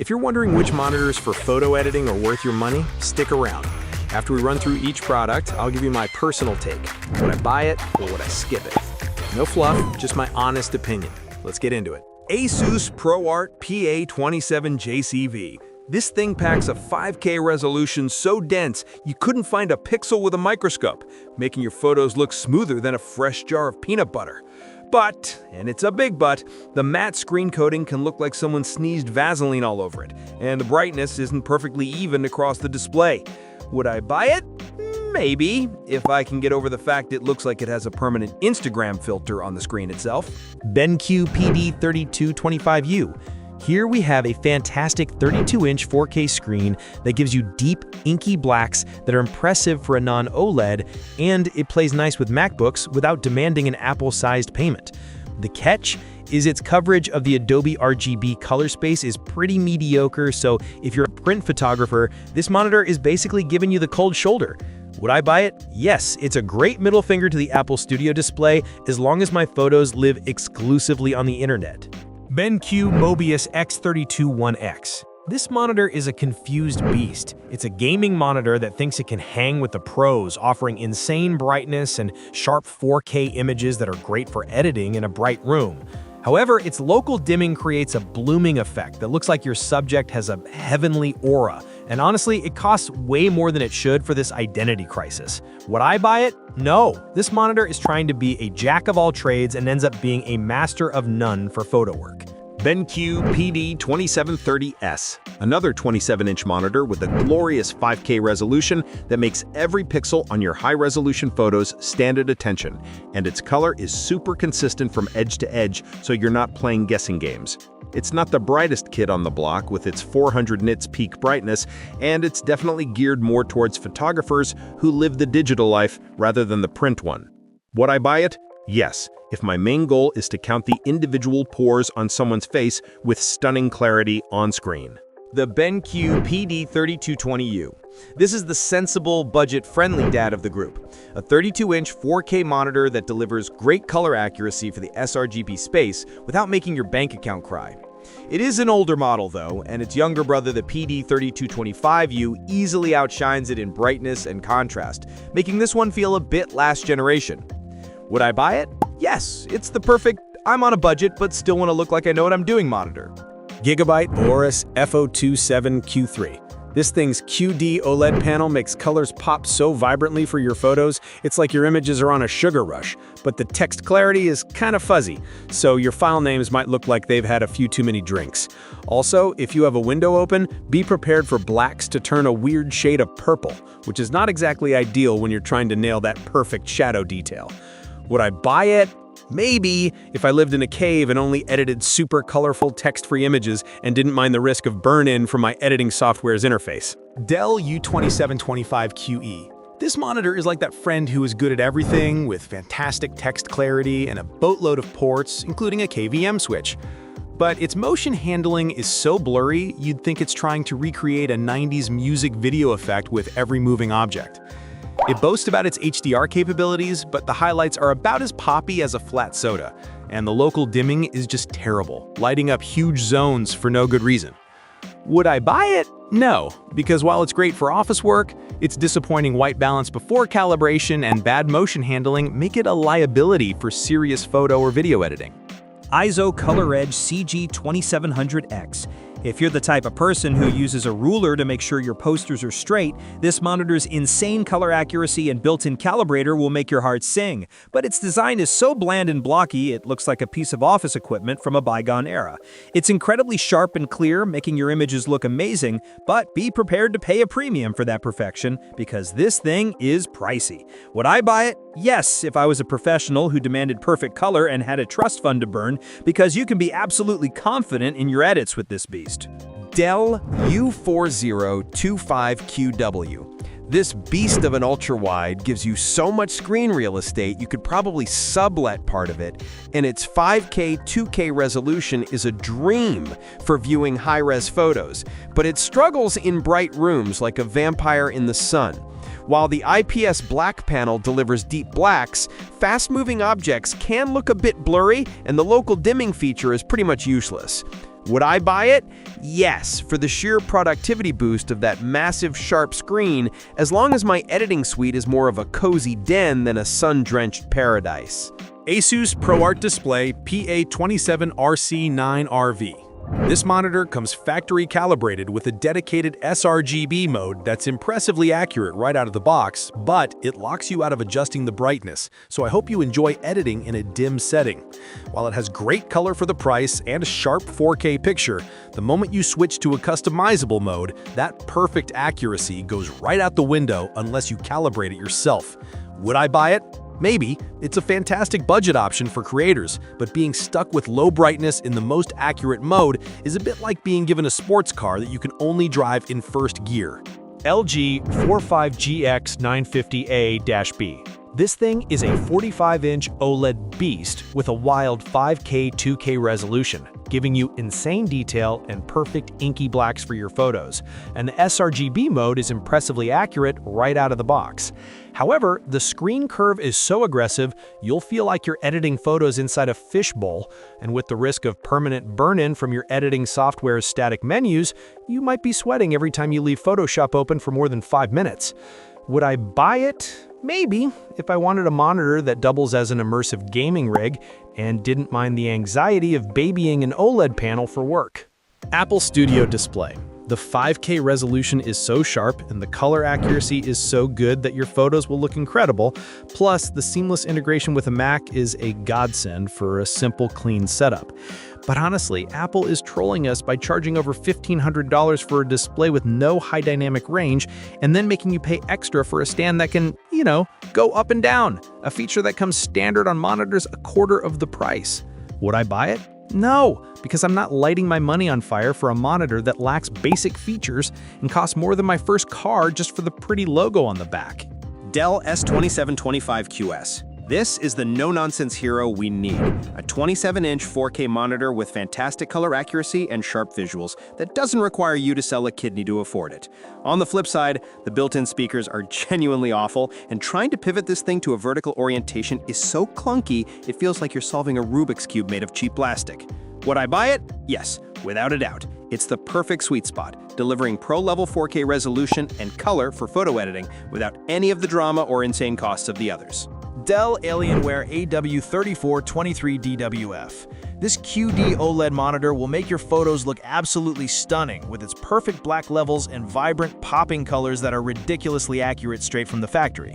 If you're wondering which monitors for photo editing are worth your money, stick around. After we run through each product, I'll give you my personal take. Would I buy it or would I skip it? No fluff, just my honest opinion. Let's get into it. Asus ProArt PA27JCV. This thing packs a 5K resolution so dense you couldn't find a pixel with a microscope, making your photos look smoother than a fresh jar of peanut butter. But, and it's a big but, the matte screen coating can look like someone sneezed Vaseline all over it, and the brightness isn't perfectly even across the display. Would I buy it? Maybe, if I can get over the fact it looks like it has a permanent Instagram filter on the screen itself. BenQ PD3225U. Here we have a fantastic 32-inch 4K screen that gives you deep, inky blacks that are impressive for a non-OLED, and it plays nice with MacBooks without demanding an Apple-sized payment. The catch is its coverage of the Adobe RGB color space is pretty mediocre, so if you're a print photographer, this monitor is basically giving you the cold shoulder. Would I buy it? Yes, it's a great middle finger to the Apple Studio display as long as my photos live exclusively on the internet. BenQ Mobius X32-1X. This monitor is a confused beast. It's a gaming monitor that thinks it can hang with the pros, offering insane brightness and sharp 4K images that are great for editing in a bright room. However, its local dimming creates a blooming effect that looks like your subject has a heavenly aura. And honestly, it costs way more than it should for this identity crisis. Would I buy it? No. This monitor is trying to be a jack of all trades and ends up being a master of none for photo work. BenQ PD2730S, another 27-inch monitor with a glorious 5K resolution that makes every pixel on your high-resolution photos stand at attention, and its color is super consistent from edge to edge, so you're not playing guessing games. It's not the brightest kid on the block with its 400 nits peak brightness, and it's definitely geared more towards photographers who live the digital life rather than the print one. Would I buy it? Yes, if my main goal is to count the individual pores on someone's face with stunning clarity on screen. The BenQ PD3220U. This is the sensible, budget-friendly dad of the group. A 32-inch 4K monitor that delivers great color accuracy for the sRGB space without making your bank account cry. It is an older model though, and its younger brother, the PD3225U, easily outshines it in brightness and contrast, making this one feel a bit last generation. Would I buy it? Yes, it's the perfect, I'm on a budget but still want to look like I know what I'm doing monitor. Gigabyte Aorus FO27Q3. This thing's QD OLED panel makes colors pop so vibrantly for your photos, it's like your images are on a sugar rush, but the text clarity is kind of fuzzy, so your file names might look like they've had a few too many drinks. Also, if you have a window open, be prepared for blacks to turn a weird shade of purple, which is not exactly ideal when you're trying to nail that perfect shadow detail. Would I buy it? Maybe, if I lived in a cave and only edited super colorful text-free images and didn't mind the risk of burn-in from my editing software's interface. Dell U2725QE. This monitor is like that friend who is good at everything, with fantastic text clarity and a boatload of ports, including a KVM switch. But its motion handling is so blurry, you'd think it's trying to recreate a 90s music video effect with every moving object. It boasts about its HDR capabilities, but the highlights are about as poppy as a flat soda, and the local dimming is just terrible, lighting up huge zones for no good reason. Would I buy it? No, because while it's great for office work, its disappointing white balance before calibration and bad motion handling make it a liability for serious photo or video editing. ISO ColorEdge CG2700X. If you're the type of person who uses a ruler to make sure your posters are straight, this monitor's insane color accuracy and built-in calibrator will make your heart sing. But its design is so bland and blocky, it looks like a piece of office equipment from a bygone era. It's incredibly sharp and clear, making your images look amazing, but be prepared to pay a premium for that perfection, because this thing is pricey. Would I buy it? Yes, if I was a professional who demanded perfect color and had a trust fund to burn, because you can be absolutely confident in your edits with this beast. Dell U4025QW. This beast of an ultra-wide gives you so much screen real estate you could probably sublet part of it, and its 5K 2K resolution is a dream for viewing high-res photos, but it struggles in bright rooms like a vampire in the sun. While the IPS black panel delivers deep blacks, fast-moving objects can look a bit blurry, and the local dimming feature is pretty much useless. Would I buy it? Yes, for the sheer productivity boost of that massive sharp screen, as long as my editing suite is more of a cozy den than a sun-drenched paradise. Asus ProArt Display PA27RC9RV. This monitor comes factory calibrated with a dedicated sRGB mode that's impressively accurate right out of the box, but it locks you out of adjusting the brightness, so I hope you enjoy editing in a dim setting. While it has great color for the price and a sharp 4K picture, the moment you switch to a customizable mode, that perfect accuracy goes right out the window unless you calibrate it yourself. Would I buy it? Maybe. It's a fantastic budget option for creators, but being stuck with low brightness in the most accurate mode is a bit like being given a sports car that you can only drive in first gear. LG 45GX950A-B. This thing is a 45-inch OLED beast with a wild 5K 2K resolution, giving you insane detail and perfect inky blacks for your photos. And the sRGB mode is impressively accurate right out of the box. However, the screen curve is so aggressive, you'll feel like you're editing photos inside a fishbowl, and with the risk of permanent burn-in from your editing software's static menus, you might be sweating every time you leave Photoshop open for more than 5 minutes. Would I buy it? Maybe, if I wanted a monitor that doubles as an immersive gaming rig and didn't mind the anxiety of babying an OLED panel for work. Apple Studio Display. The 5K resolution is so sharp and the color accuracy is so good that your photos will look incredible. Plus, the seamless integration with a Mac is a godsend for a simple, clean setup. But honestly, Apple is trolling us by charging over $1,500 for a display with no high dynamic range and then making you pay extra for a stand that can, go up and down, a feature that comes standard on monitors a quarter of the price. Would I buy it? No, because I'm not lighting my money on fire for a monitor that lacks basic features and costs more than my first car just for the pretty logo on the back. Dell S2725QS. This is the no-nonsense hero we need. A 27-inch 4K monitor with fantastic color accuracy and sharp visuals that doesn't require you to sell a kidney to afford it. On the flip side, the built-in speakers are genuinely awful, and trying to pivot this thing to a vertical orientation is so clunky it feels like you're solving a Rubik's Cube made of cheap plastic. Would I buy it? Yes, without a doubt. It's the perfect sweet spot, delivering pro-level 4K resolution and color for photo editing without any of the drama or insane costs of the others. Dell Alienware AW3423DWF. This QD OLED monitor will make your photos look absolutely stunning with its perfect black levels and vibrant popping colors that are ridiculously accurate straight from the factory.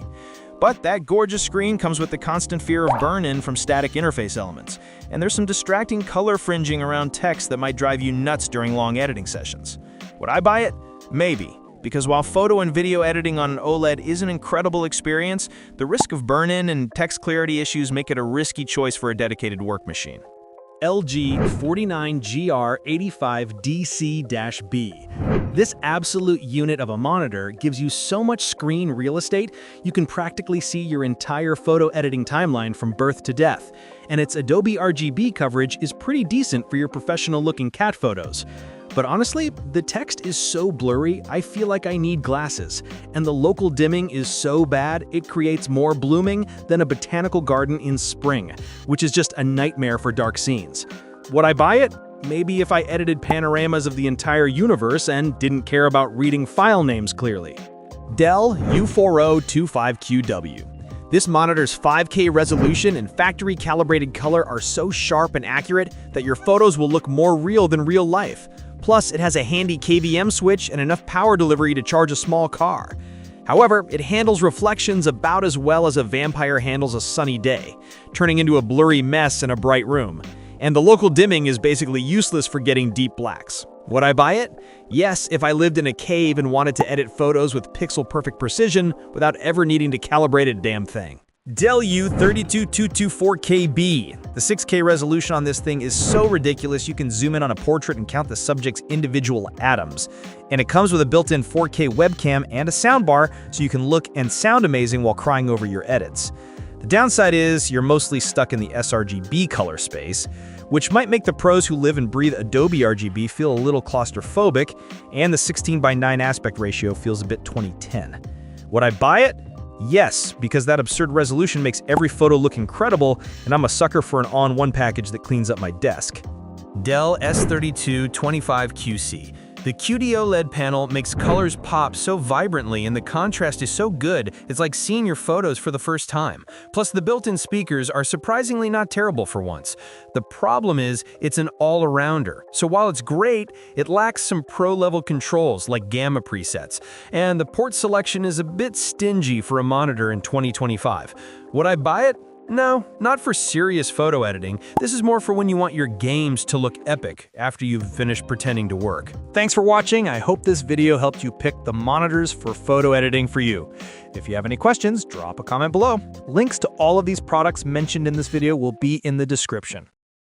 But that gorgeous screen comes with the constant fear of burn-in from static interface elements, and there's some distracting color fringing around text that might drive you nuts during long editing sessions. Would I buy it? Maybe. Because while photo and video editing on an OLED is an incredible experience, the risk of burn-in and text clarity issues make it a risky choice for a dedicated work machine. LG 49GR85DC-B. This absolute unit of a monitor gives you so much screen real estate, you can practically see your entire photo editing timeline from birth to death. And its Adobe RGB coverage is pretty decent for your professional-looking cat photos. But honestly, the text is so blurry, I feel like I need glasses. And the local dimming is so bad, it creates more blooming than a botanical garden in spring, which is just a nightmare for dark scenes. Would I buy it? Maybe if I edited panoramas of the entire universe and didn't care about reading file names clearly. Dell U4025QW. This monitor's 5K resolution and factory-calibrated color are so sharp and accurate that your photos will look more real than real life. Plus, it has a handy KVM switch and enough power delivery to charge a small car. However, it handles reflections about as well as a vampire handles a sunny day, turning into a blurry mess in a bright room. And the local dimming is basically useless for getting deep blacks. Would I buy it? Yes, if I lived in a cave and wanted to edit photos with pixel-perfect precision without ever needing to calibrate a damn thing. Dell U32224KB. The 6K resolution on this thing is so ridiculous you can zoom in on a portrait and count the subject's individual atoms. And it comes with a built-in 4K webcam and a soundbar so you can look and sound amazing while crying over your edits. The downside is you're mostly stuck in the sRGB color space, which might make the pros who live and breathe Adobe RGB feel a little claustrophobic, and the 16:9 aspect ratio feels a bit 2010. Would I buy it? Yes, because that absurd resolution makes every photo look incredible, and I'm a sucker for an all-in-one package that cleans up my desk. Dell S3225QC. The QD OLED panel makes colors pop so vibrantly and the contrast is so good, it's like seeing your photos for the first time. Plus, the built-in speakers are surprisingly not terrible for once. The problem is, it's an all-arounder. So while it's great, it lacks some pro-level controls like gamma presets. And the port selection is a bit stingy for a monitor in 2025. Would I buy it? No, not for serious photo editing. This is more for when you want your games to look epic after you've finished pretending to work. Thanks for watching. I hope this video helped you pick the monitors for photo editing for you. If you have any questions, drop a comment below. Links to all of these products mentioned in this video will be in the description.